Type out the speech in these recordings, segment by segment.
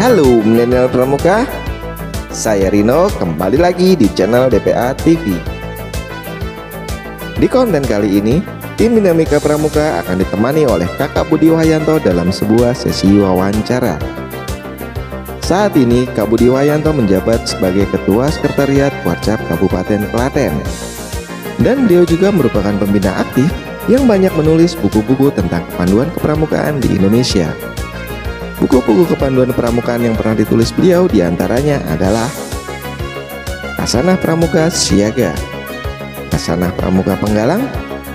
Halo milenial pramuka, saya Rino kembali lagi di channel DPA TV. Di konten kali ini, tim Dinamika Pramuka akan ditemani oleh Kakak Budi Wahyanto dalam sebuah sesi wawancara. Saat ini, Kak Budi Wahyanto menjabat sebagai Ketua Sekretariat Warcap Kabupaten Klaten. Dan beliau juga merupakan pembina aktif yang banyak menulis buku-buku tentang kepanduan kepramukaan di Indonesia. Buku-buku kepanduan pramukaan yang pernah ditulis beliau diantaranya adalah Hasanah Pramuka Siaga, Hasanah Pramuka Penggalang,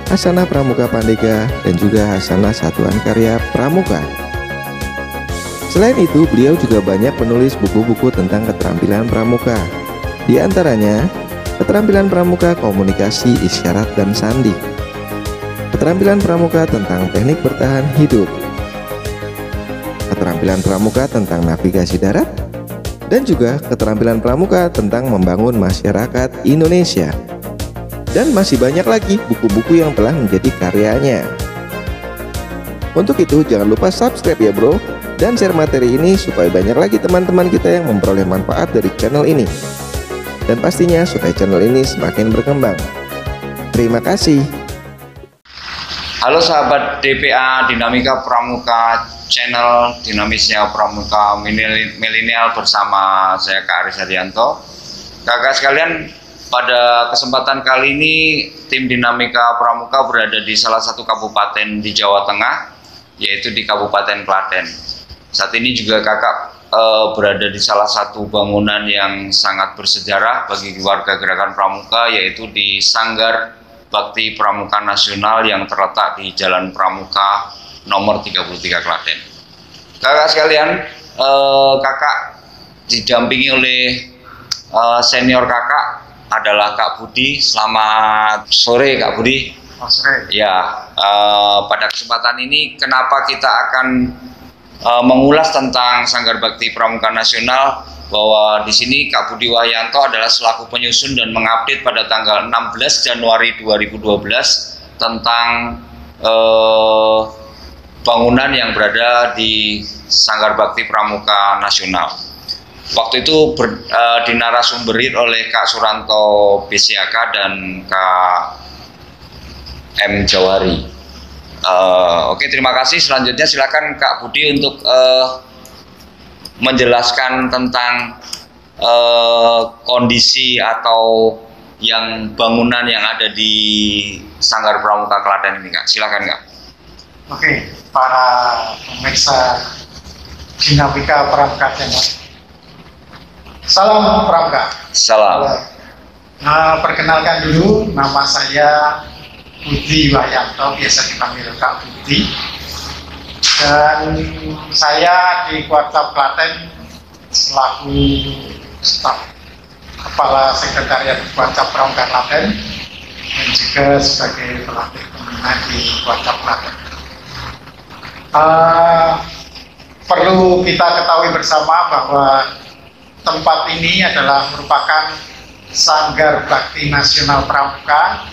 Hasanah Pramuka Pandega, dan juga Hasanah Satuan Karya Pramuka. Selain itu, beliau juga banyak menulis buku-buku tentang keterampilan pramuka. Di antaranya, keterampilan pramuka komunikasi isyarat dan sandi, keterampilan pramuka tentang teknik bertahan hidup, keterampilan pramuka tentang navigasi darat, dan juga keterampilan pramuka tentang membangun masyarakat Indonesia. Dan masih banyak lagi buku-buku yang telah menjadi karyanya. Untuk itu jangan lupa subscribe ya bro, dan share materi ini supaya banyak lagi teman-teman kita yang memperoleh manfaat dari channel ini. Dan pastinya supaya channel ini semakin berkembang. Terima kasih. Halo sahabat DPA Dinamika Pramuka, channel dinamisnya pramuka milenial bersama saya Kak Aris Haryanto. Kakak sekalian, pada kesempatan kali ini tim Dinamika Pramuka berada di salah satu kabupaten di Jawa Tengah, yaitu di Kabupaten Klaten. Saat ini juga kakak berada di salah satu bangunan yang sangat bersejarah bagi warga gerakan pramuka, yaitu di Sanggar Bakti Pramuka Nasional yang terletak di Jalan Pramuka nomor 33 Klaten. Kakak sekalian, kakak didampingi oleh senior kakak adalah Kak Budi. Selamat sore Kak Budi. Selamat sore. Ya, pada kesempatan ini kenapa kita akan mengulas tentang Sanggar Bakti Pramuka Nasional, bahwa di sini Kak Budi Wahyanto adalah selaku penyusun dan mengupdate pada tanggal 16 Januari 2012 tentang bangunan yang berada di Sanggar Bakti Pramuka Nasional. Waktu itu dinarasumberin oleh Kak Suranto Besiaka dan Kak M. Jawari. Oke, terima kasih. Selanjutnya silakan Kak Budi untuk menjelaskan tentang kondisi atau yang bangunan yang ada di Sanggar Pramuka Klaten ini, Kak. Silakan, Kak. Oke, para pemirsa Dinamika Pramuka channel. Salam Pramuka. Salam. Perkenalkan dulu, nama saya Budi Wahyanto, biasa dipanggil Kak Budi. Dan saya di Warcap Klaten selaku staf Kepala Sekretariat Warcap Pramuka Klaten dan juga sebagai pelatih pembina di Warcap Klaten. Perlu kita ketahui bersama bahwa tempat ini adalah merupakan Sanggar Bakti Nasional Pramuka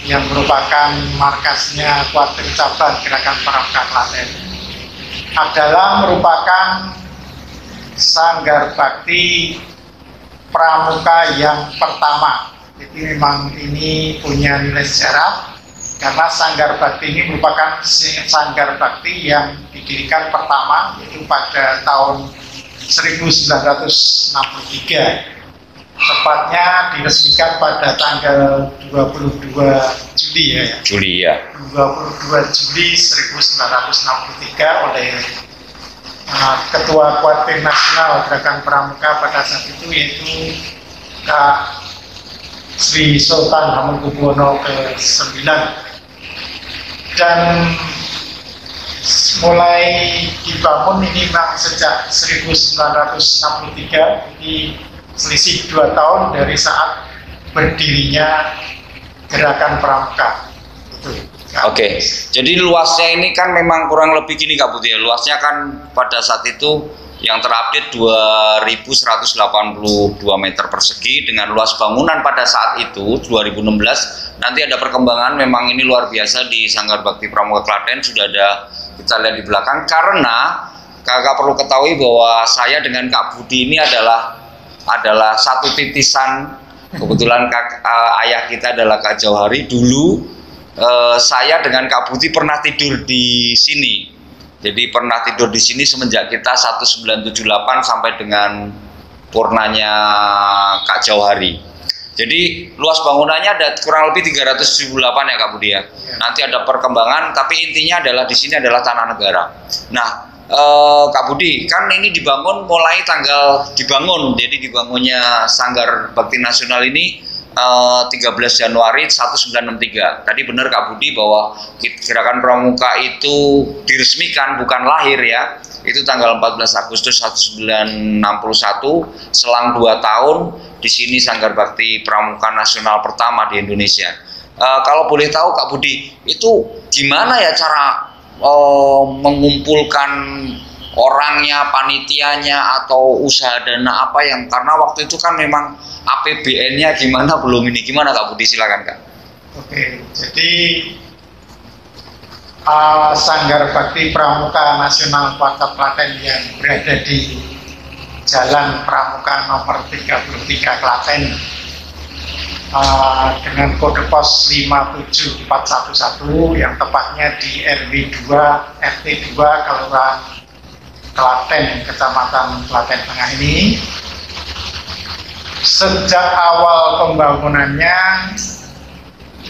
yang merupakan markasnya Kuartir Cabang Gerakan Pramuka Klaten. Adalah merupakan Sanggar Bakti Pramuka yang pertama. Jadi memang ini punya nilai sejarah karena Sanggar Bakti ini merupakan Sanggar Bakti yang didirikan pertama yaitu pada tahun 1963. Tepatnya diresmikan pada tanggal 22 Juli ya. Juli ya. 22 Juli 1963 oleh Ketua Kuartir Nasional Gerakan Pramuka pada saat itu, yaitu Kak Sri Sultan Hamengkubuwono ke-9. Dan mulai dibangun ini memang sejak 1963, jadi selisih 2 tahun dari saat berdirinya Gerakan Pramuka. Oke, jadi luasnya ini kan memang kurang lebih gini Kak Budi. Luasnya kan pada saat itu yang terupdate 2182 meter persegi dengan luas bangunan pada saat itu 2016. Nanti ada perkembangan, memang ini luar biasa di Sanggar Bakti Pramuka Klaten. Sudah ada, kita lihat di belakang, karena kakak perlu ketahui bahwa saya dengan Kak Budi ini adalah satu titisan. Kebetulan ayah kita adalah Kak Jauhari. Dulu saya dengan Kak Budi pernah tidur di sini. Jadi pernah tidur di sini semenjak kita 1978 sampai dengan purnanya Kak Jauhari. Jadi luas bangunannya ada kurang lebih 378 ya Kak Budi ya. Nanti ada perkembangan, tapi intinya adalah di sini adalah tanah negara. Nah, Kak Budi, kan ini jadi dibangunnya Sanggar Bakti Nasional ini 13 Januari 1963. Tadi benar Kak Budi bahwa Gerakan Pramuka itu diresmikan, bukan lahir ya. Itu tanggal 14 Agustus 1961, selang 2 tahun di sini Sanggar Bakti Pramuka Nasional pertama di Indonesia. Kalau boleh tahu Kak Budi, itu gimana ya cara mengumpulkan orangnya, panitianya, atau usaha dana apa yang, karena waktu itu kan memang APBN-nya gimana Kak Budi, silakan Kak. Oke, jadi Sanggar Bakti Pramuka Nasional Pangkal Klaten yang berada di Jalan Pramuka nomor 33 Klaten dengan kode pos 57411 yang tepatnya di RW 2 RT 2 Kelurahan Klaten, Kecamatan Klaten Tengah ini. Sejak awal pembangunannya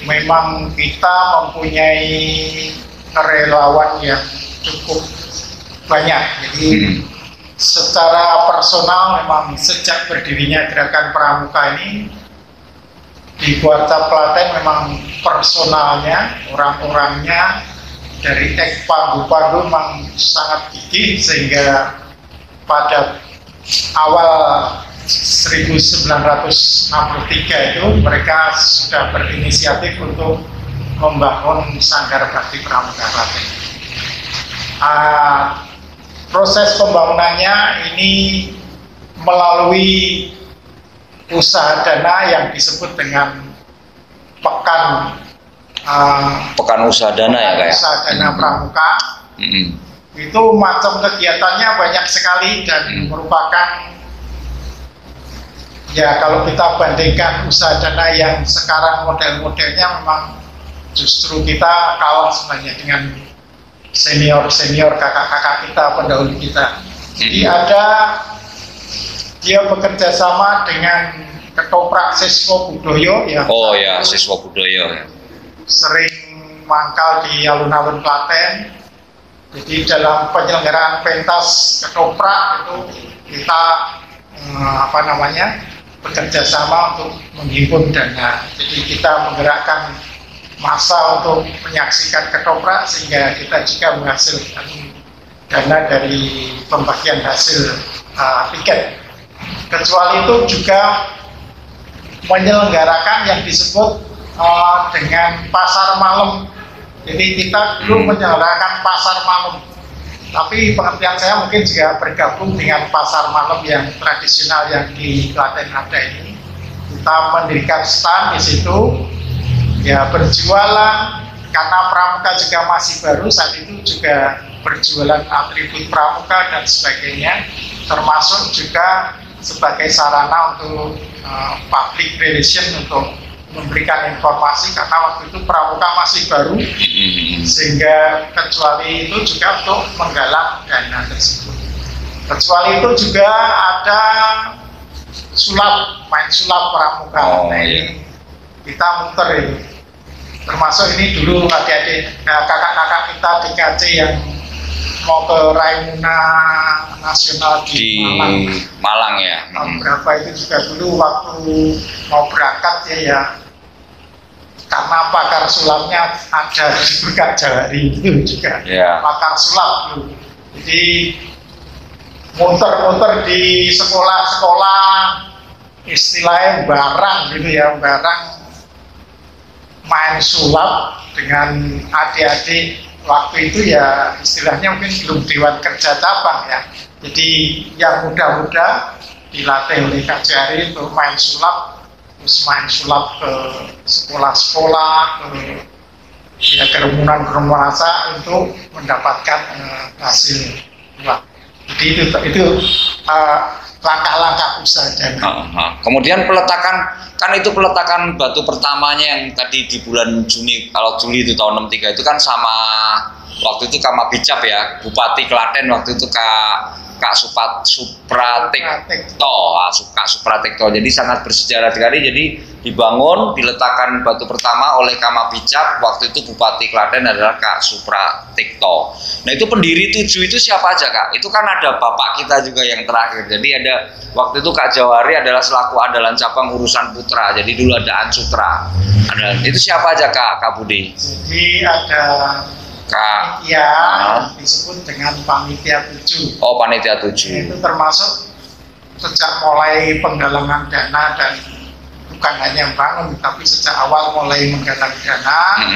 memang kita mempunyai relawan yang cukup banyak. Jadi secara personal memang sejak berdirinya Gerakan Pramuka ini di Kuarta Klaten memang personalnya, orang-orangnya dari pagu-pagu memang sangat gigih, sehingga pada awal 1963 itu mereka sudah berinisiatif untuk membangun Sanggar Bakti Pramuka Klaten. Proses pembangunannya ini melalui usaha dana yang disebut dengan pekan usaha dana ya Kak. Usaha dana Pramuka. Itu macam kegiatannya banyak sekali dan merupakan, ya kalau kita bandingkan usaha dana yang sekarang model-modelnya memang justru kita kalah sebenarnya dengan senior-senior kakak-kakak kita, pendahulu kita. Jadi dia bekerja sama dengan ketoprak siswa budaya ya. Oh ya, siswa budaya. Sering mangkal di alun-alun Klaten. Jadi dalam penyelenggaraan pentas ketoprak itu kita bekerja sama untuk menghimpun dana. Jadi kita menggerakkan massa untuk menyaksikan ketoprak, sehingga kita juga menghasilkan dana dari pembagian hasil tiket. Kecuali itu juga menyelenggarakan yang disebut dengan pasar malam. Jadi kita dulu menyelenggarakan pasar malam, tapi pengertian saya mungkin juga bergabung dengan pasar malam yang tradisional yang di Klaten ada ini. Kita mendirikan stand di situ, ya berjualan, karena Pramuka juga masih baru saat itu, juga berjualan atribut Pramuka dan sebagainya, termasuk juga sebagai sarana untuk public relation, untuk memberikan informasi, karena waktu itu Pramuka masih baru, sehingga kecuali itu juga untuk menggalang dana tersebut. Kecuali itu juga ada main sulap Pramuka. Ini kita muter itu, termasuk ini dulu adik-adik kakak-kakak kita di KC yang mau ke Raimuna Nasional di Malang ya. Berapa itu juga dulu waktu mau berangkat ya karena pakar sulapnya ada di Kak Jauhari itu juga pakar sulap dulu. Jadi muter-muter di sekolah-sekolah, istilahnya barang gitu ya, barang main sulap dengan adik-adik waktu itu ya, istilahnya mungkin belum Dewan Kerja Cabang ya. Jadi yang muda-muda dilatih oleh Kak Jauhari untuk main sulap, terus main sulap ke sekolah-sekolah, ke kerumunan-kerumunan massa untuk mendapatkan hasil uang. Itu langkah-langkah usaha dana. Kemudian peletakan batu pertamanya yang tadi di bulan Juni, kalau Juli itu tahun 63 itu kan sama waktu itu Kak Mabicap ya, Bupati Klaten waktu itu Kak Supratikto, Kak Supratikto. Jadi sangat bersejarah sekali. Jadi diletakkan batu pertama oleh Kak Mabicap, waktu itu Bupati Klaten adalah Kak Supratikto. Nah itu pendiri 7 itu siapa aja Kak? Itu kan ada bapak kita juga yang terakhir. Jadi ada waktu itu Kak Jawari adalah selaku andalan cabang urusan putra. Jadi dulu ada Ansutra. Itu siapa aja Kak Budi? Jadi ada panitia disebut dengan panitia 7. Oh, panitia 7. Itu termasuk sejak mulai penggalangan dana dan bukan hanya bangun, tapi sejak awal mulai menggalang dana,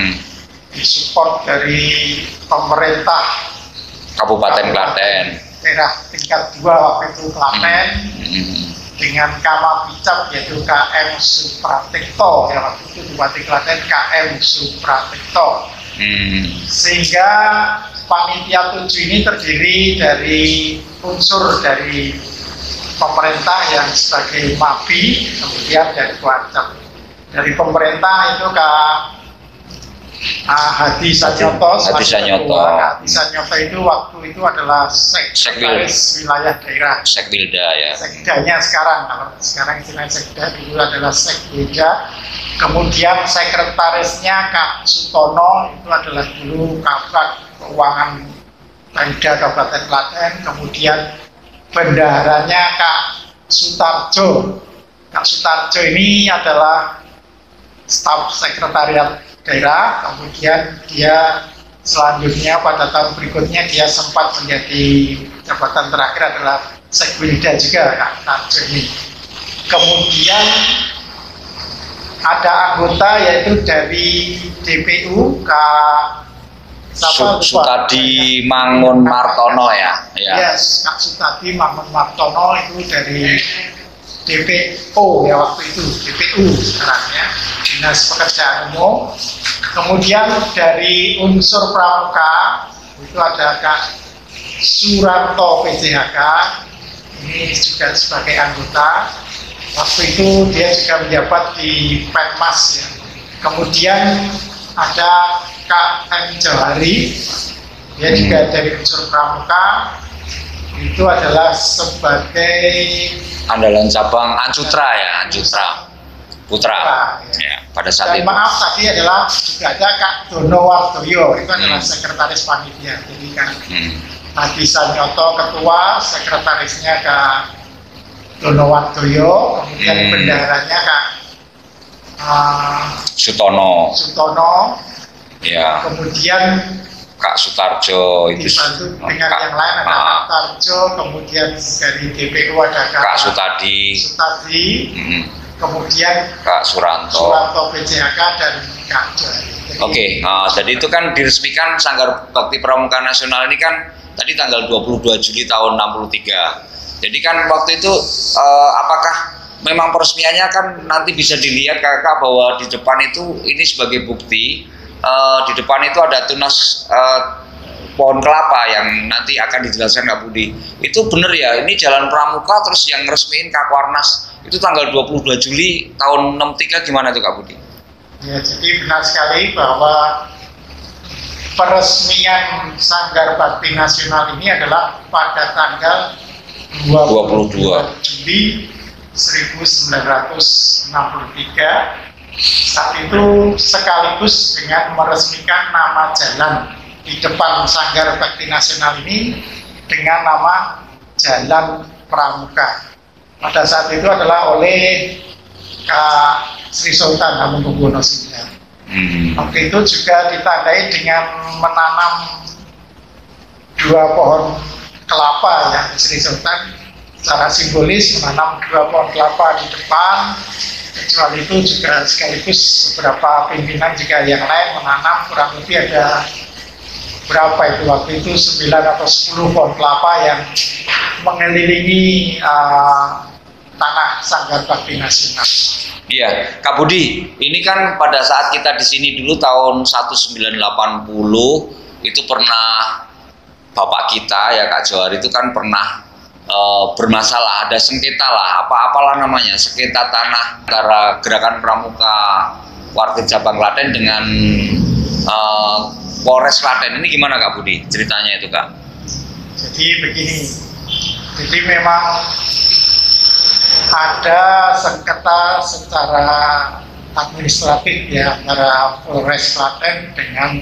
disupport dari pemerintah Kabupaten Klaten, daerah tingkat 2 waktu itu Klaten, dengan Kak Mabicap yaitu KM Supratikto ya, waktu itu Bupati Klaten KM Supratikto. Sehingga panitia 7 ini terdiri dari unsur dari pemerintah yang sebagai MABI, kemudian dari Kuancap. Dari pemerintah itu Kak Hadi Sanyoto. Hadi Sanyoto itu waktu itu adalah sekretaris wilayah daerah. Sekbilda ya. Sekdanya sekarang, kalau sekarang istilah sekda, dulu adalah sekbilda. Kemudian sekretarisnya Kak Sutono itu adalah dulu Kabak Keuangan Pemda Kabupaten Klaten. Kemudian bendaharanya Kak Sutarjo. Kak Sutarjo ini adalah staf sekretariat daerah. Kemudian dia selanjutnya pada tahun berikutnya dia sempat menjadi jabatan terakhir adalah Sekbilda juga Kak Sutarjo ini. Kemudian ada anggota yaitu dari DPU Kak Sutadi Mangun Martono ya. Yes, Kak Sutadi Mangun Martono itu dari DPO ya waktu itu, DPU sekarang ya, Dinas Pekerjaan Umum. Kemudian dari unsur pramuka itu ada Kak Suranto PJHK, ini juga sebagai anggota. Waktu itu dia juga menjabat di Petmas ya. Kemudian ada Kak M Jawari, dia juga dari unsur pramuka, itu adalah sebagai andalan cabang Ansutra ya, Ansutra Putra ya, pada saat dan itu. Maaf tadi adalah juga ada Kak Dono Wardoyo, itu adalah sekretaris panitia. Jadi kan Hadi Sanyoto ketua, sekretarisnya Kak Dono Wardoyo, kemudian bendaharanya Kak Sutono ya, kemudian Kak Sutarjo itu dibantu dengan yang lain ada Kak Tarjo, kemudian dari DPU ada Kak Sutadi, kemudian Kak Suranto PJHK dan Kak Jari. Oke, jadi itu kan diresmikan Sanggar Bakti Pramuka Nasional ini kan tadi tanggal 22 Juli tahun 63. Jadi kan waktu itu apakah memang peresmiannya kan nanti bisa dilihat kakak bahwa di depan itu ini sebagai bukti, di depan itu ada tunas pohon kelapa yang nanti akan dijelaskan Kak Budi. Itu benar ya, ini Jalan Pramuka terus yang resmiin Kak Warnas itu tanggal 22 Juli tahun 63 gimana tuh Kak Budi? Ya, jadi benar sekali bahwa peresmian Sanggar Bakti Nasional ini adalah pada tanggal 22 Juli 1963. Saat itu sekaligus dengan meresmikan nama jalan di depan Sanggar Bakti Nasional ini dengan nama Jalan Pramuka. Pada saat itu adalah oleh Kak Sri Sultan Hamengkubuwono IX. Waktu itu juga ditandai dengan menanam 2 pohon kelapa ya, Sri Sultan secara simbolis menanam 2 pohon kelapa di depan. Kecuali itu juga sekaligus beberapa pimpinan juga yang lain menanam kurang lebih ada berapa itu waktu itu 9 atau 10 pohon kelapa yang mengelilingi tanah Sanggar Bakti Nasional. Iya, Kak Budi, ini kan pada saat kita di sini dulu tahun 1980 itu pernah bapak kita ya Kak Johar itu kan pernah bermasalah, ada sengketa lah, apalah namanya, sengketa tanah antara Gerakan Pramuka Warga Cabang Klaten dengan Polres Klaten. Ini gimana Kak Budi ceritanya itu Kak? Jadi begini, jadi memang ada sengketa secara administratif ya antara Polres Klaten dengan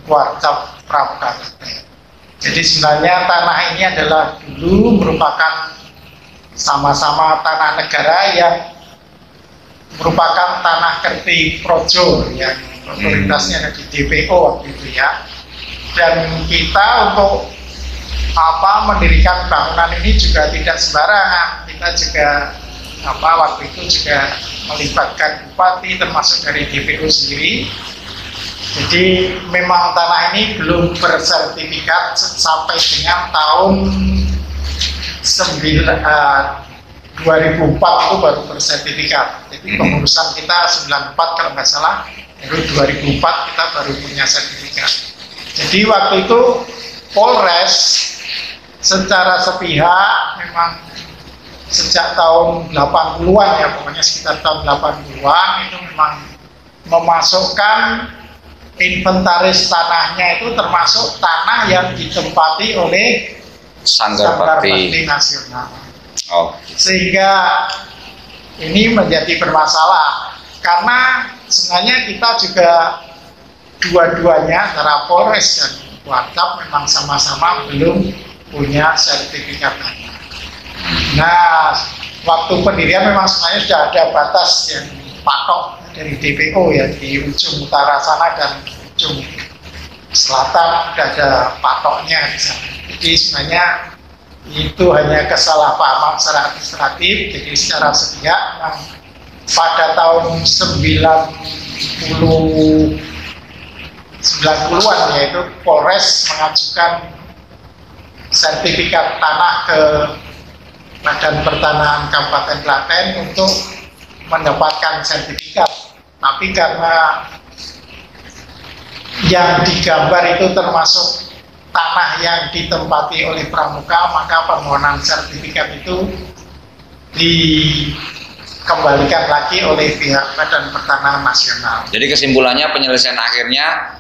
Warga Pramuka Klaten. Jadi sebenarnya tanah ini adalah dulu merupakan sama-sama tanah negara yang merupakan tanah Kerti Projo yang otoritasnya ada di DPO waktu itu ya. Dan kita untuk mendirikan bangunan ini juga tidak sembarangan. Kita juga waktu itu juga melibatkan bupati termasuk dari DPO sendiri. Jadi memang tanah ini belum bersertifikat sampai dengan tahun 2004 itu baru bersertifikat. Jadi pengurusan kita 94 kalau nggak salah, baru 2004 kita baru punya sertifikat. Jadi waktu itu Polres secara sepihak memang sejak tahun 80-an ya, pokoknya sekitar tahun 80-an itu memang memasukkan inventaris tanahnya itu termasuk tanah yang ditempati oleh Sanggar Bakti Nasional. Oh. Sehingga ini menjadi bermasalah karena sebenarnya kita juga dua-duanya antara Polres dan Warkap memang sama-sama belum punya sertifikat tanah. Nah, waktu pendirian memang sebenarnya sudah ada batas yang patok dari DPO ya, di ujung utara sana dan ujung selatan sudah ada patoknya di sana. Jadi sebenarnya itu hanya kesalahpahaman secara administratif. Jadi secara sepihak pada tahun 90-an yaitu Polres mengajukan sertifikat tanah ke Badan Pertanahan Kabupaten Klaten untuk mendapatkan sertifikat. Tapi karena yang digambar itu termasuk tanah yang ditempati oleh Pramuka, maka permohonan sertifikat itu dikembalikan lagi oleh pihak Badan Pertanahan Nasional. Jadi kesimpulannya penyelesaian akhirnya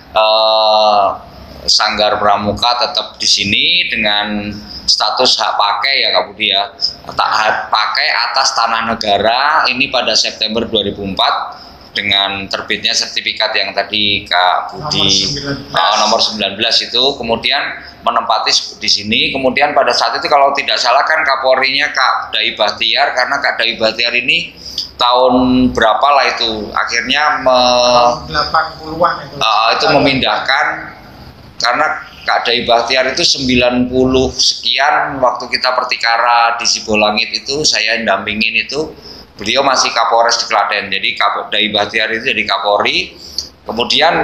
Sanggar Pramuka tetap di sini dengan status hak pakai ya Kak Budi ya, hak pakai atas tanah negara ini pada September 2004 dengan terbitnya sertifikat yang tadi Kak Budi nomor 19 itu, kemudian menempati di sini. Kemudian pada saat itu kalau tidak salah kan Kapolrinya Kak Dai Bahtiar, karena Kak Dai Bahtiar ini tahun berapa lah itu akhirnya 80-an itu memindahkan, karena Kak Dai Bahtiar itu 90 sekian waktu kita pertikara di Sibolangit itu saya dampingin itu, beliau masih Kapolres di Klaten. Jadi Kak Dai Bahtiar itu jadi Kapolri, kemudian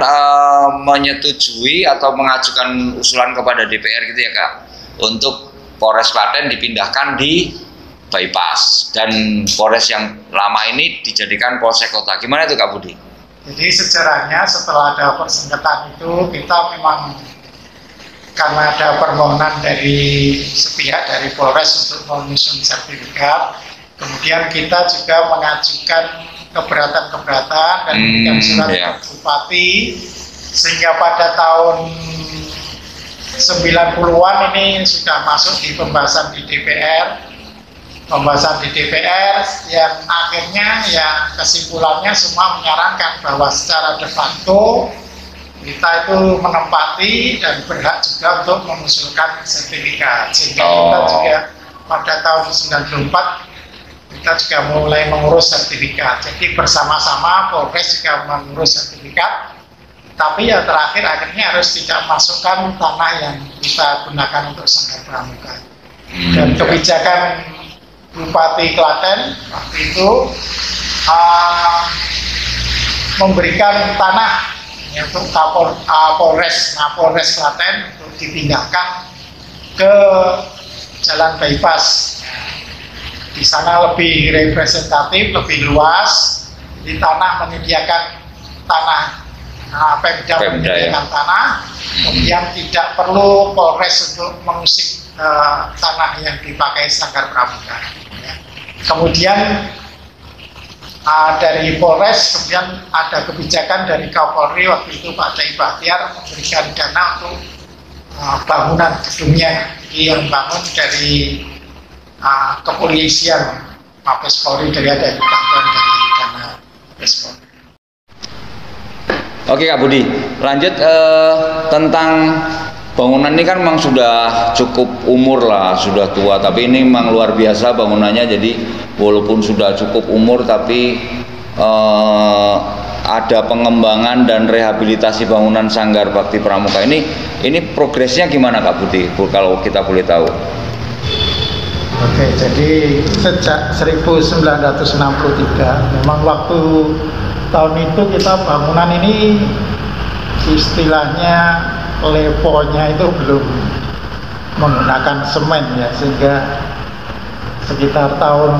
menyetujui atau mengajukan usulan kepada DPR gitu ya Kak, untuk Polres Klaten dipindahkan di bypass dan Polres yang lama ini dijadikan Polsek Kota. Gimana itu Kak Budi? Jadi sejarahnya setelah ada persengketaan itu kita memang karena ada permohonan dari sepihak dari Polres untuk menyusun sertifikat, kemudian kita juga mengajukan keberatan-keberatan dan memberikan surat ke Bupati, sehingga pada tahun 90-an ini sudah masuk di pembahasan di DPR. Pembahasan di DPR yang akhirnya ya kesimpulannya semua menyarankan bahwa secara de facto kita itu menempati dan berhak juga untuk mengusulkan sertifikat. Sehingga kita juga pada tahun 94 kita juga mulai mengurus sertifikat. Jadi bersama-sama Polres juga mengurus sertifikat. Tapi ya terakhir akhirnya harus tidak masukkan tanah yang kita gunakan untuk Sanggar Pramuka. Dan kebijakan Bupati Klaten waktu itu memberikan tanah untuk Polres Klaten untuk dipindahkan ke Jalan Bypass. Di sana lebih representatif, lebih luas. Di tanah menyediakan tanah Pemda Pemda, menyediakan ya. tanah, kemudian tidak perlu Polres untuk mengusik tanah yang dipakai Sanggar Pramuka. Ya. Kemudian dari Polres kemudian ada kebijakan dari Kapolri waktu itu Pak Cai Bahtiar memberikan dana untuk bangunan gedungnya, yang bangun dari kepolisian Mabes Polri, dari ada bantuan dari dana Mabes Polri. Oke Kak Budi, lanjut tentang bangunan ini kan memang sudah cukup umur lah, sudah tua, tapi ini memang luar biasa bangunannya. Jadi walaupun sudah cukup umur, tapi ada pengembangan dan rehabilitasi bangunan Sanggar Bakti Pramuka ini progresnya gimana Kak Budi, kalau kita boleh tahu? Oke, jadi sejak 1963 memang waktu tahun itu kita bangunan ini istilahnya leponya itu belum menggunakan semen ya, sehingga sekitar tahun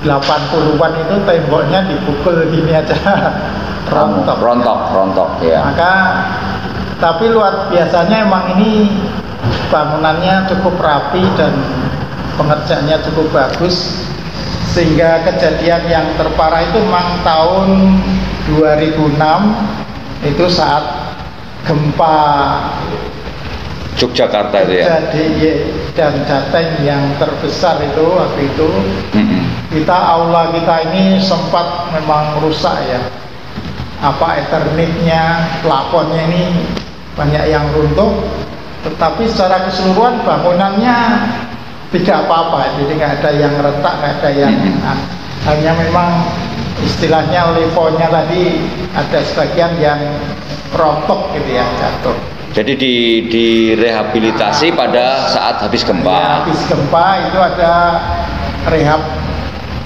80-an itu temboknya dipukul gini aja rontok ya. Maka tapi luar biasanya emang ini bangunannya cukup rapi dan pengerjaannya cukup bagus, sehingga kejadian yang terparah itu memang tahun 2006 itu saat gempa Yogyakarta itu ya. Jadi dan Jateng yang terbesar itu waktu itu kita aula kita ini sempat memang rusak ya, Ethernetnya, plafonnya ini banyak yang runtuh, tetapi secara keseluruhan bangunannya tidak apa-apa, jadi nggak ada yang retak, nggak ada yang hanya memang istilahnya leponya tadi ada sebagian yang rontok gitu ya, jatuh. Jadi direhabilitasi pada saat habis gempa. Ya, habis gempa itu ada rehab.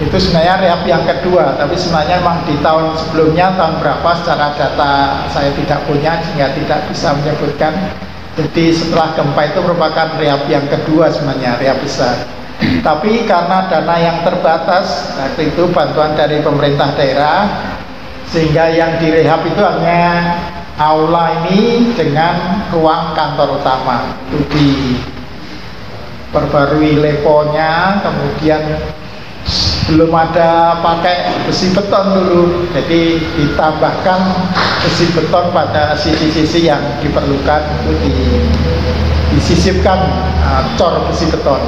Itu sebenarnya rehab yang kedua, tapi sebenarnya memang di tahun sebelumnya, tahun berapa secara data saya tidak punya sehingga tidak bisa menyebutkan. Jadi setelah gempa itu merupakan rehab yang kedua sebenarnya, rehab besar. Tapi karena dana yang terbatas, waktu itu bantuan dari pemerintah daerah, sehingga yang direhab itu hanya aula ini dengan ruang kantor utama. Itu diperbarui leponya, kemudian belum ada pakai besi beton dulu, jadi ditambahkan besi beton pada sisi-sisi yang diperlukan, itu disisipkan cor besi beton.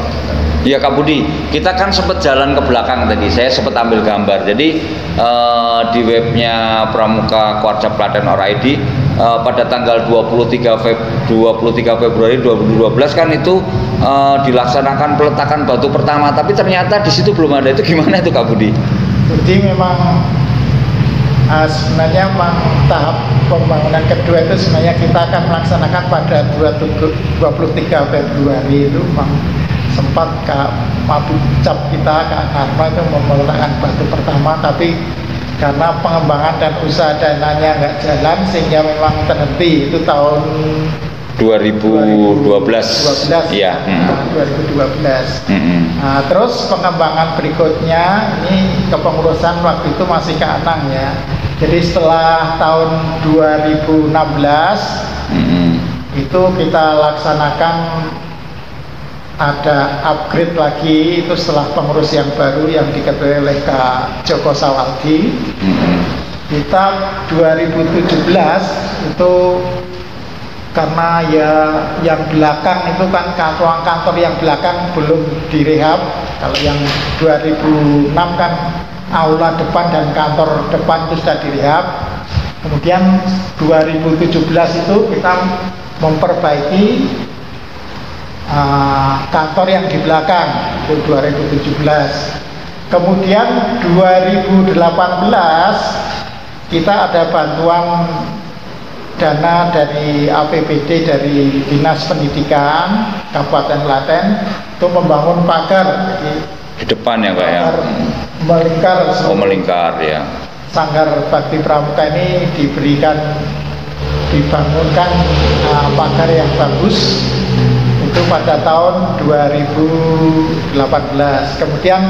Iya Kak Budi, kita kan sempat jalan ke belakang tadi, saya sempat ambil gambar. Jadi di webnya Pramuka Kuarca Klaten Or.id pada tanggal 23 Februari 2012 kan itu dilaksanakan peletakan batu pertama, tapi ternyata di situ belum ada. Itu gimana itu Kak Budi? Jadi memang sebenarnya memang tahap pembangunan kedua itu sebenarnya kita akan melaksanakan pada 23 Februari itu memang sempat Kak Mabicap kita, Kak Karma itu meletakkan batu pertama, tapi karena pengembangan dan usaha dananya nggak jalan sehingga memang terhenti. Itu tahun 2012 ya. 2012. Nah, terus pengembangan berikutnya ini kepengurusan waktu itu masih Kak Anang ya. Jadi setelah tahun 2016 itu kita laksanakan ada upgrade lagi, itu setelah pengurus yang baru yang diketuai oleh Kak Joko Sawaldi. Kita 2017 itu karena ya yang belakang itu kan ruang kantor yang belakang belum direhab. Kalau yang 2006 kan aula depan dan kantor depan itu sudah direhab. Kemudian 2017 itu kita memperbaiki kantor yang di belakang, itu 2017. Kemudian 2018 kita ada bantuan dana dari APBD dari Dinas Pendidikan Kabupaten Klaten untuk membangun pagar. Jadi di depan ya Pak ya. Melingkar. Melingkar ya. Sanggar Bakti Pramuka ini dibangunkan pagar yang bagus. Itu pada tahun 2018. Kemudian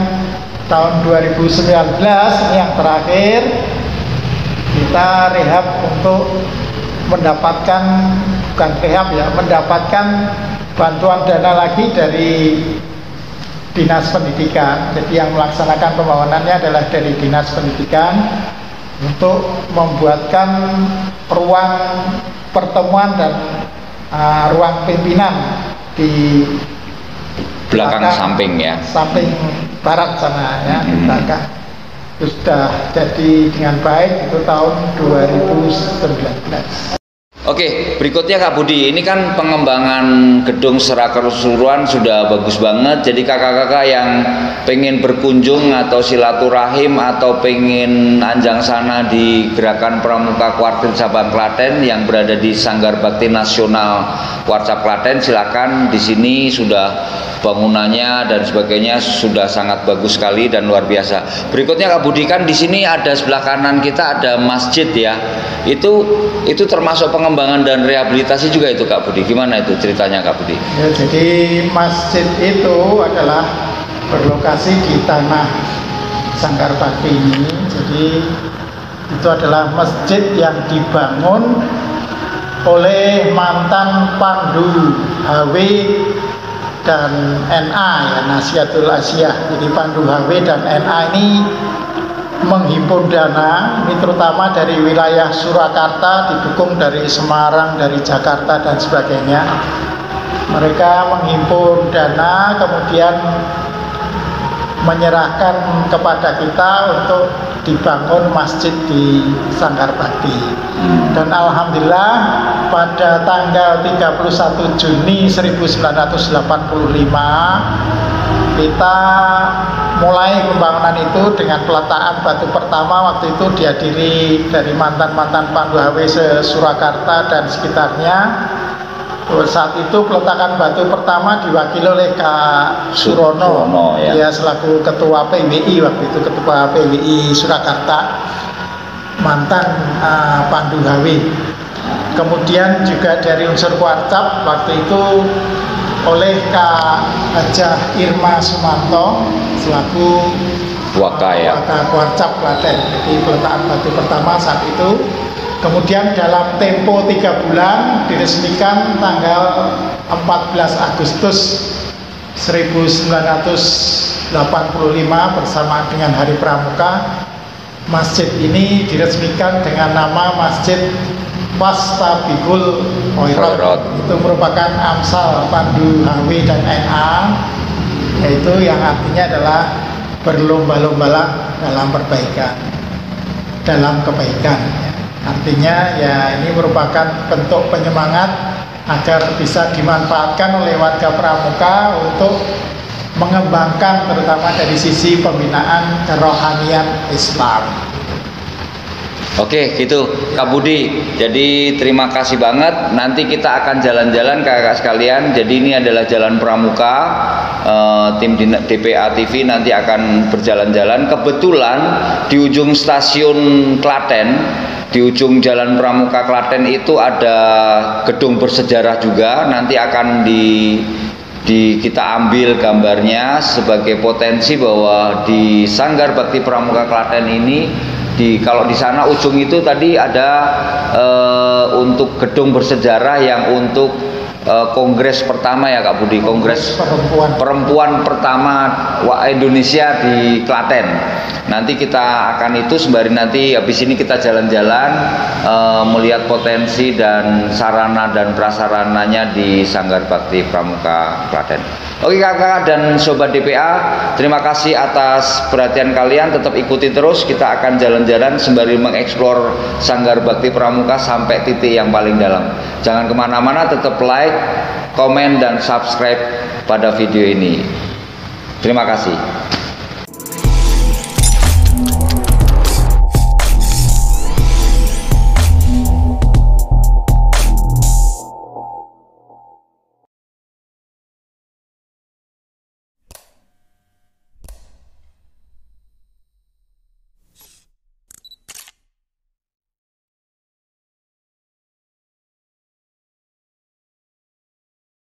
tahun 2019 ini yang terakhir kita rehab untuk mendapatkan, bukan rehab ya, mendapatkan bantuan dana lagi dari Dinas Pendidikan. Jadi yang melaksanakan pembangunannya adalah dari Dinas Pendidikan untuk membuatkan ruang pertemuan dan ruang pimpinan di belakang samping ya, samping barat sana ya, di belakang. Itu sudah jadi dengan baik itu tahun 2019. Oke, berikutnya Kak Budi, ini kan pengembangan gedung secara keseluruhan sudah bagus banget. Jadi kakak-kakak yang pengen berkunjung atau silaturahim atau pengen anjang sana di Gerakan Pramuka Kuartir Cabang Klaten yang berada di Sanggar Bakti Nasional Kuarcap Klaten, silakan. Di sini sudah bangunannya dan sebagainya sudah sangat bagus sekali dan luar biasa. Berikutnya Kak Budi, kan di sini ada sebelah kanan kita ada masjid ya. Itu termasuk pengembangan dan rehabilitasi juga itu Kak Budi. Gimana itu ceritanya Kak Budi? Ya, jadi masjid itu adalah berlokasi di tanah Sanggar Bakti ini. Jadi itu adalah masjid yang dibangun oleh mantan Pandu HW dan NA ya, Nasihatul Asia. Jadi Pandu HW dan NA ini menghimpun dana, ini terutama dari wilayah Surakarta, didukung dari Semarang, dari Jakarta dan sebagainya. Mereka menghimpun dana, kemudian menyerahkan kepada kita untuk dibangun masjid di Sanggar Bakti. Dan alhamdulillah pada tanggal 31 Juni 1985 kita mulai pembangunan itu dengan peletakan batu pertama. Waktu itu dihadiri dari mantan-mantan Pandu HW se-Surakarta dan sekitarnya. Saat itu peletakan batu pertama diwakili oleh Kak Surono ya. Dia selaku ketua PWI waktu itu, ketua PWI Surakarta, mantan Pandu HW. Kemudian juga dari unsur Kuarcap waktu itu oleh Kak Hajah Irma Sumanto selaku Waka Kuarcap Klaten. Jadi peletakan batu pertama saat itu. Kemudian dalam tempo 3 bulan diresmikan tanggal 14 Agustus 1985 bersama dengan Hari Pramuka. Masjid ini diresmikan dengan nama Masjid Wastabikul Oirot. Itu merupakan amsal Pandu HW dan NA, yaitu yang artinya adalah berlomba-lombalah dalam perbaikan, dalam kebaikan. Artinya ya ini merupakan bentuk penyemangat agar bisa dimanfaatkan oleh warga Pramuka untuk mengembangkan terutama dari sisi pembinaan kerohanian Islam. Oke, gitu Kak Budi. Jadi terima kasih banget. Nanti kita akan jalan-jalan kakak sekalian. Jadi ini adalah Jalan Pramuka. Tim DPA TV nanti akan berjalan-jalan. Kebetulan di ujung stasiun Klaten, di ujung Jalan Pramuka Klaten itu ada gedung bersejarah juga. Nanti akan kita ambil gambarnya sebagai potensi bahwa di Sanggar Bakti Pramuka Klaten ini, kalau di sana ujung itu tadi ada untuk gedung bersejarah yang untuk kongres pertama ya Kak Budi, kongres perempuan pertama Indonesia di Klaten. Nanti kita akan itu sembari nanti habis ini kita jalan-jalan melihat potensi dan sarana dan prasarananya di Sanggar Bakti Pramuka Klaten. Oke kakak dan sobat DPA, terima kasih atas perhatian kalian. Tetap ikuti terus, kita akan jalan-jalan sembari mengeksplor Sanggar Bakti Pramuka sampai titik yang paling dalam. Jangan kemana-mana, tetap like, komen, dan subscribe pada video ini. Terima kasih.